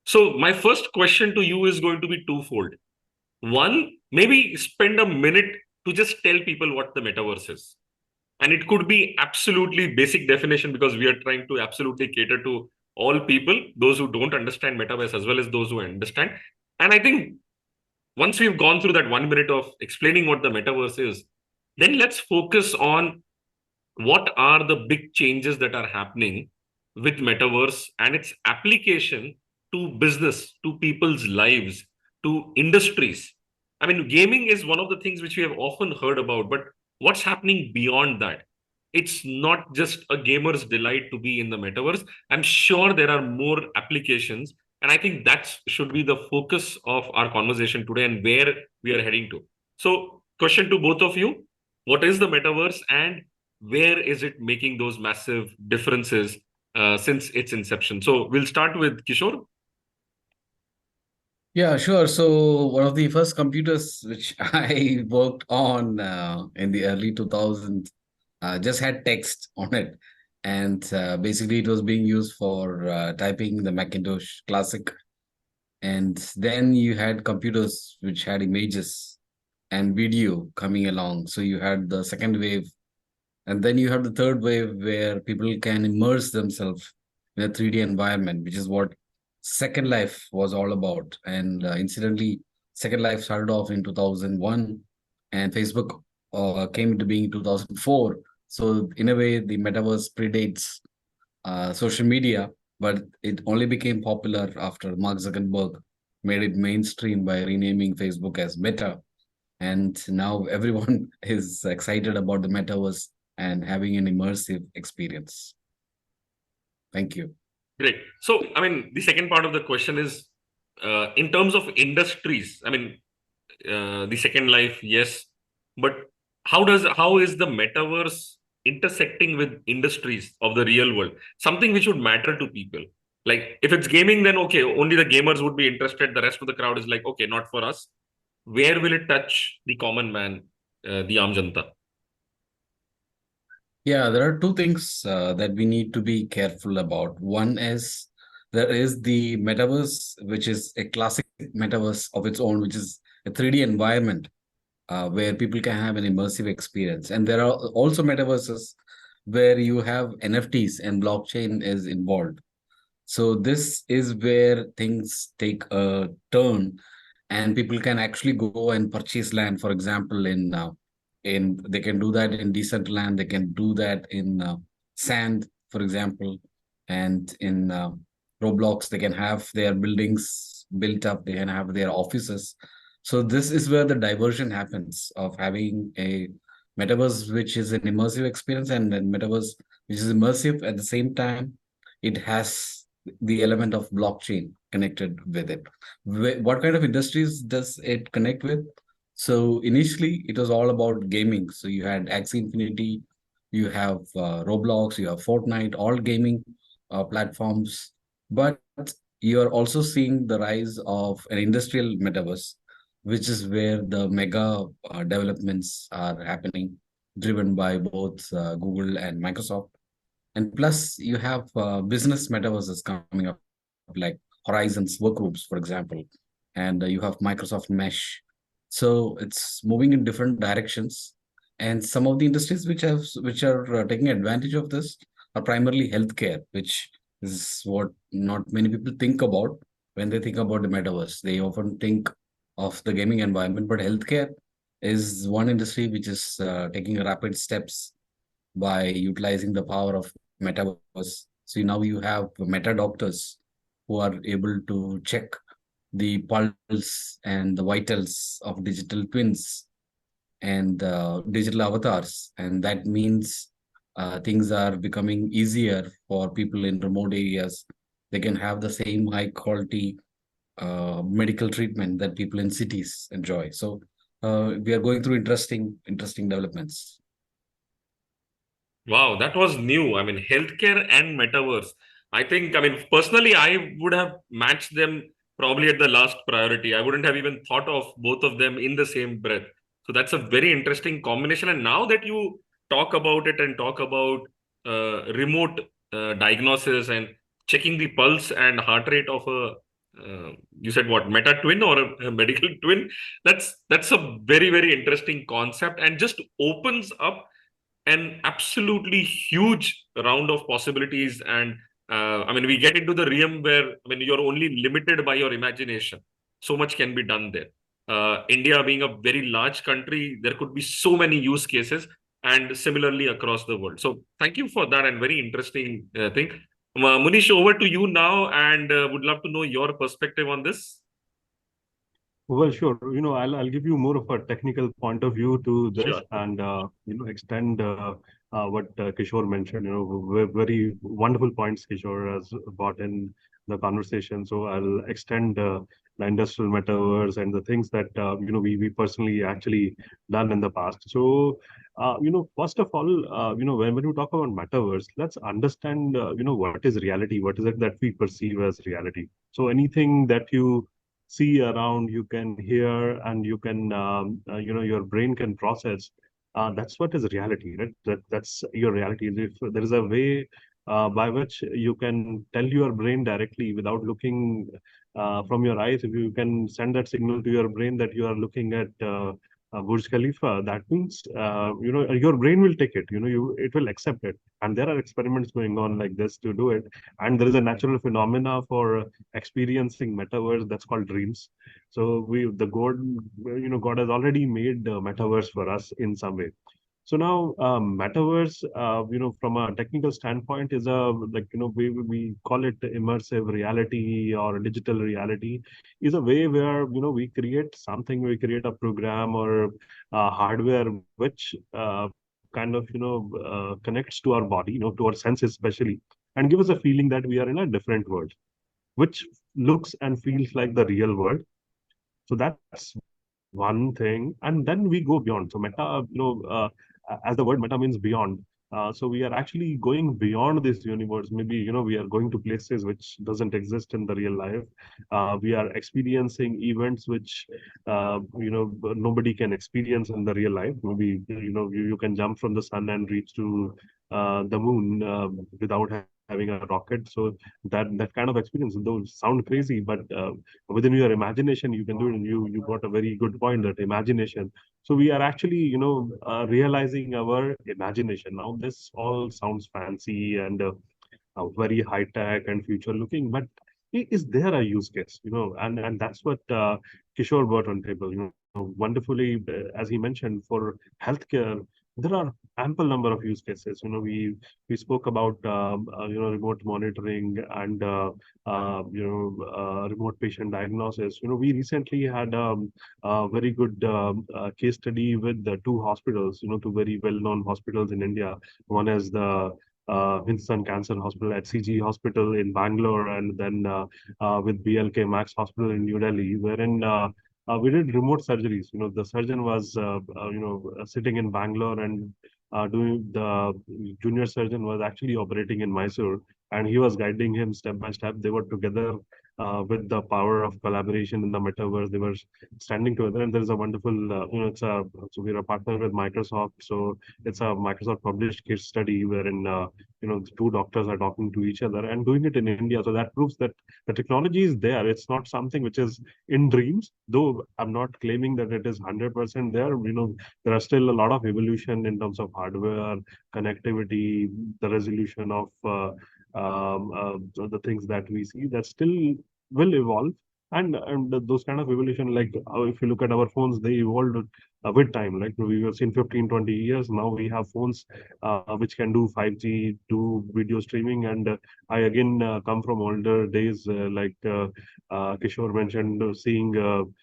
So my first question to you is going to be twofold. One, maybe spend a minute to just tell people what the metaverse is. And it could be absolutely basic definition because we are trying to absolutely cater to all people, those who don't understand metaverse as well as those who understand. And I think once we've gone through that 1 minute of explaining what the metaverse is, then let's focus on what are the big changes that are happening with metaverse and its application to business, to people's lives, to industries. I mean, gaming is one of the things which we have often heard about, but what's happening beyond that? It's not just a gamer's delight to be in the metaverse. I'm sure there are more applications, and I think that should be the focus of our conversation today and where we are heading to. So, question to both of you: what is the metaverse, and where is it making those massive differences since its inception? So we'll start with Kishore. Yeah, sure. So one of the first computers which I worked on in the early 2000s just had text on it. And basically it was being used for typing the Macintosh Classic. And then you had computers which had images and video coming along. So you had the second wave. And then you have the third wave where people can immerse themselves in a 3D environment, which is what Second Life was all about. And incidentally, Second Life started off in 2001 and Facebook came into being in 2004. So, in a way, the metaverse predates social media, but it only became popular after Mark Zuckerberg made it mainstream by renaming Facebook as Meta. And now everyone is excited about the metaverse and having an immersive experience. Thank you. Great. So, I mean, the second part of the question is in terms of industries. I mean, the second life, yes, but how is the metaverse intersecting with industries of the real world? Something which would matter to people. Like if it's gaming, then okay, only the gamers would be interested. The rest of the crowd is like, okay, not for us. Where will it touch the common man, the Aam Janta? Yeah, there are two things that we need to be careful about. One is there is the metaverse, which is a classic metaverse of its own, which is a 3D environment where people can have an immersive experience. And there are also metaverses where you have NFTs and blockchain is involved. So this is where things take a turn, and people can actually go and purchase land. For example, in they can do that in decent land. They can do that in sand, for example, and in Roblox they can have their buildings built up. They can have their offices. So this is where the diversion happens of having a metaverse which is an immersive experience and a metaverse which is immersive at the same time. It has the element of blockchain connected with it. What kind of industries does it connect with? So initially, it was all about gaming. So you had Axie Infinity, you have Roblox, you have Fortnite, all gaming platforms. But you are also seeing the rise of an industrial metaverse, which is where the mega developments are happening, driven by both Google and Microsoft. And plus, you have business metaverses coming up, like Horizons Workrooms, for example, and you have Microsoft Mesh. So it's moving in different directions. And some of the industries which are taking advantage of this are primarily healthcare, which is what not many people think about when they think about the metaverse. They often think of the gaming environment, but healthcare is one industry which is taking rapid steps by utilizing the power of metaverse. So now you have meta doctors who are able to check the pulse and the vitals of digital twins and digital avatars. And that means things are becoming easier for people in remote areas. They can have the same high quality medical treatment that people in cities enjoy. So we are going through interesting developments. Wow, that was new. I mean, healthcare and metaverse. I think, I mean, personally, I would have matched them probably at the last priority. I wouldn't have even thought of both of them in the same breath. So that's a very interesting combination. And now that you talk about it and talk about remote diagnosis and checking the pulse and heart rate of a you said what, meta twin or a medical twin? That's a very, very interesting concept and just opens up an absolutely huge round of possibilities. And I mean, we get into the realm where, I mean, you're only limited by your imagination. So much can be done there. India being a very large country, there could be so many use cases, and similarly across the world. So thank you for that and very interesting thing. Munish, over to you now, and would love to know your perspective on this. Well, sure. I'll give you more of a technical point of view to this Sure. and, extend what Kishore mentioned. Very wonderful points Kishore has brought in the conversation. So I'll extend the industrial metaverse and the things that, we personally actually done in the past. So, first of all, when we talk about metaverse, let's understand, what is reality? What is it that we perceive as reality? So anything that you see around, you can hear, and you can, your brain can process. That's what is reality, right? That's your reality. If there is a way by which you can tell your brain directly without looking from your eyes, if you can send that signal to your brain that you are looking at Burj Khalifa, that means your brain will take it. It will accept it, and there are experiments going on like this to do it. And there is a natural phenomena for experiencing metaverse that's called dreams. So the God has already made the metaverse for us in some way. So now, metaverse, from a technical standpoint, is we call it immersive reality or digital reality, is a way where we create something, we create a program or hardware which kind of connects to our body, to our senses especially, and give us a feeling that we are in a different world, which looks and feels like the real world. So that's one thing. And then we go beyond. So meta, as the word meta means beyond. So we are actually going beyond this universe. Maybe, we are going to places which doesn't exist in the real life. We are experiencing events which, nobody can experience in the real life. Maybe, you can jump from the sun and reach to the moon without having a rocket. So that kind of experience, though sound crazy, but within your imagination you can do it. And you got a very good point, that imagination. So we are actually realizing our imagination. Now this all sounds fancy and very high tech and future looking, but is there a use case? And that's what Kishore brought on table. Wonderfully, as he mentioned, for healthcare, there are ample number of use cases. We spoke about remote monitoring and remote patient diagnosis. We recently had a very good case study with the two hospitals, two very well-known hospitals in India. One is the Winston Cancer Hospital at CG Hospital in Bangalore, and then with BLK Max Hospital in New Delhi, wherein we did remote surgeries. The surgeon was, sitting in Bangalore, and doing the junior surgeon was actually operating in Mysore, and he was guiding him step by step. They were together with the power of collaboration in the metaverse. They were standing together, and there is a wonderful, so we're a partner with Microsoft. So it's a Microsoft published case study wherein, the two doctors are talking to each other and doing it in India. So that proves that the technology is there. It's not something which is in dreams, though I'm not claiming that it is 100% there. There are still a lot of evolution in terms of hardware, connectivity, the resolution of the things that we see, that still will evolve. And those kind of evolution, like if you look at our phones, they evolved with time. Like we have seen 15, 20 years. Now we have phones which can do 5G, do video streaming. And I again come from older days, Kishore mentioned, seeing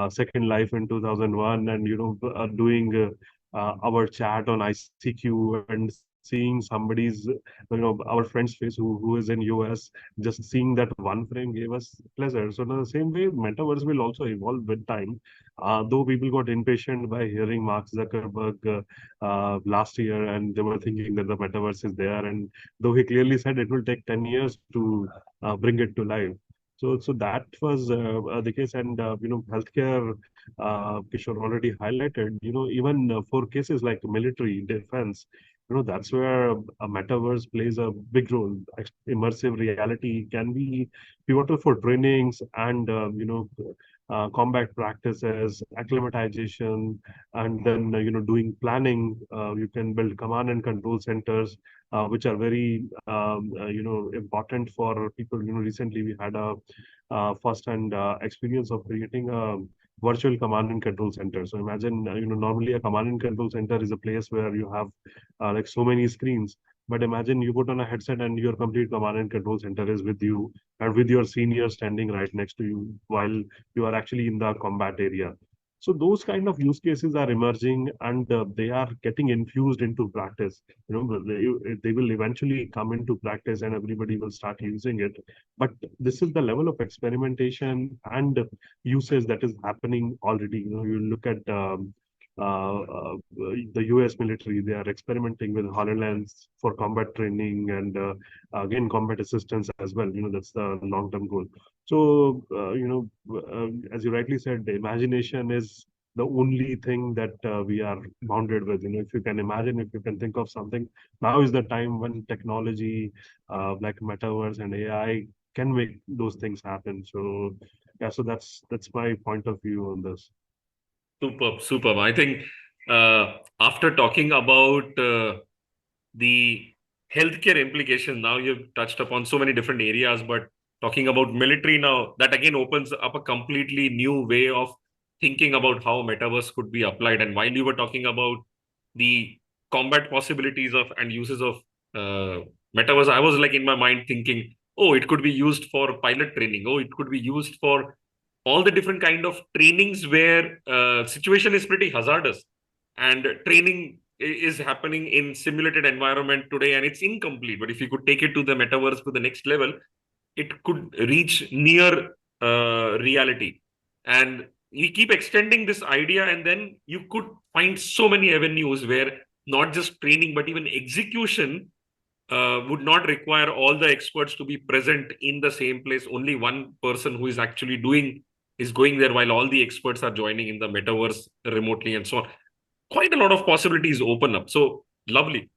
Second Life in 2001, and doing our chat on ICQ, and seeing somebody's, our friend's face who is in US. Just seeing that one frame gave us pleasure. So in the same way, metaverse will also evolve with time. Though people got impatient by hearing Mark Zuckerberg last year, and they were thinking that the metaverse is there, and though he clearly said it will take 10 years to bring it to life. So that was the case. And healthcare, Kishore already highlighted. Even for cases like military defense, that's where a metaverse plays a big role. Immersive reality can be pivotal for trainings and combat practices, acclimatization, and then doing planning. You can build command and control centers, which are very important for people. Recently we had a first-hand experience of creating a virtual command and control center. So imagine, normally a command and control center is a place where you have like so many screens. But imagine you put on a headset and your complete command and control center is with you and with your senior standing right next to you while you are actually in the combat area. So those kind of use cases are emerging and they are getting infused into practice. They will eventually come into practice and everybody will start using it. But this is the level of experimentation and usage that is happening already. You look at the US military, they are experimenting with HoloLens for combat training and again, combat assistance as well. That's the long-term goal. So, as you rightly said, the imagination is the only thing that we are bounded with. If you can imagine, if you can think of something, now is the time when technology like metaverse and AI can make those things happen. So, yeah, so that's my point of view on this. Superb, superb. I think after talking about the healthcare implications, now you've touched upon so many different areas, but talking about military now, that again opens up a completely new way of thinking about how metaverse could be applied. And while you were talking about the combat possibilities of and uses of metaverse, I was like in my mind thinking, oh, it could be used for pilot training. Oh, it could be used for all the different kind of trainings where situation is pretty hazardous and training is happening in simulated environment today and it's incomplete. But if you could take it to the metaverse to the next level, it could reach near reality. And you keep extending this idea, and then you could find so many avenues where not just training, but even execution would not require all the experts to be present in the same place. Only one person who is actually doing is going there while all the experts are joining in the metaverse remotely and so on. Quite a lot of possibilities open up. So lovely.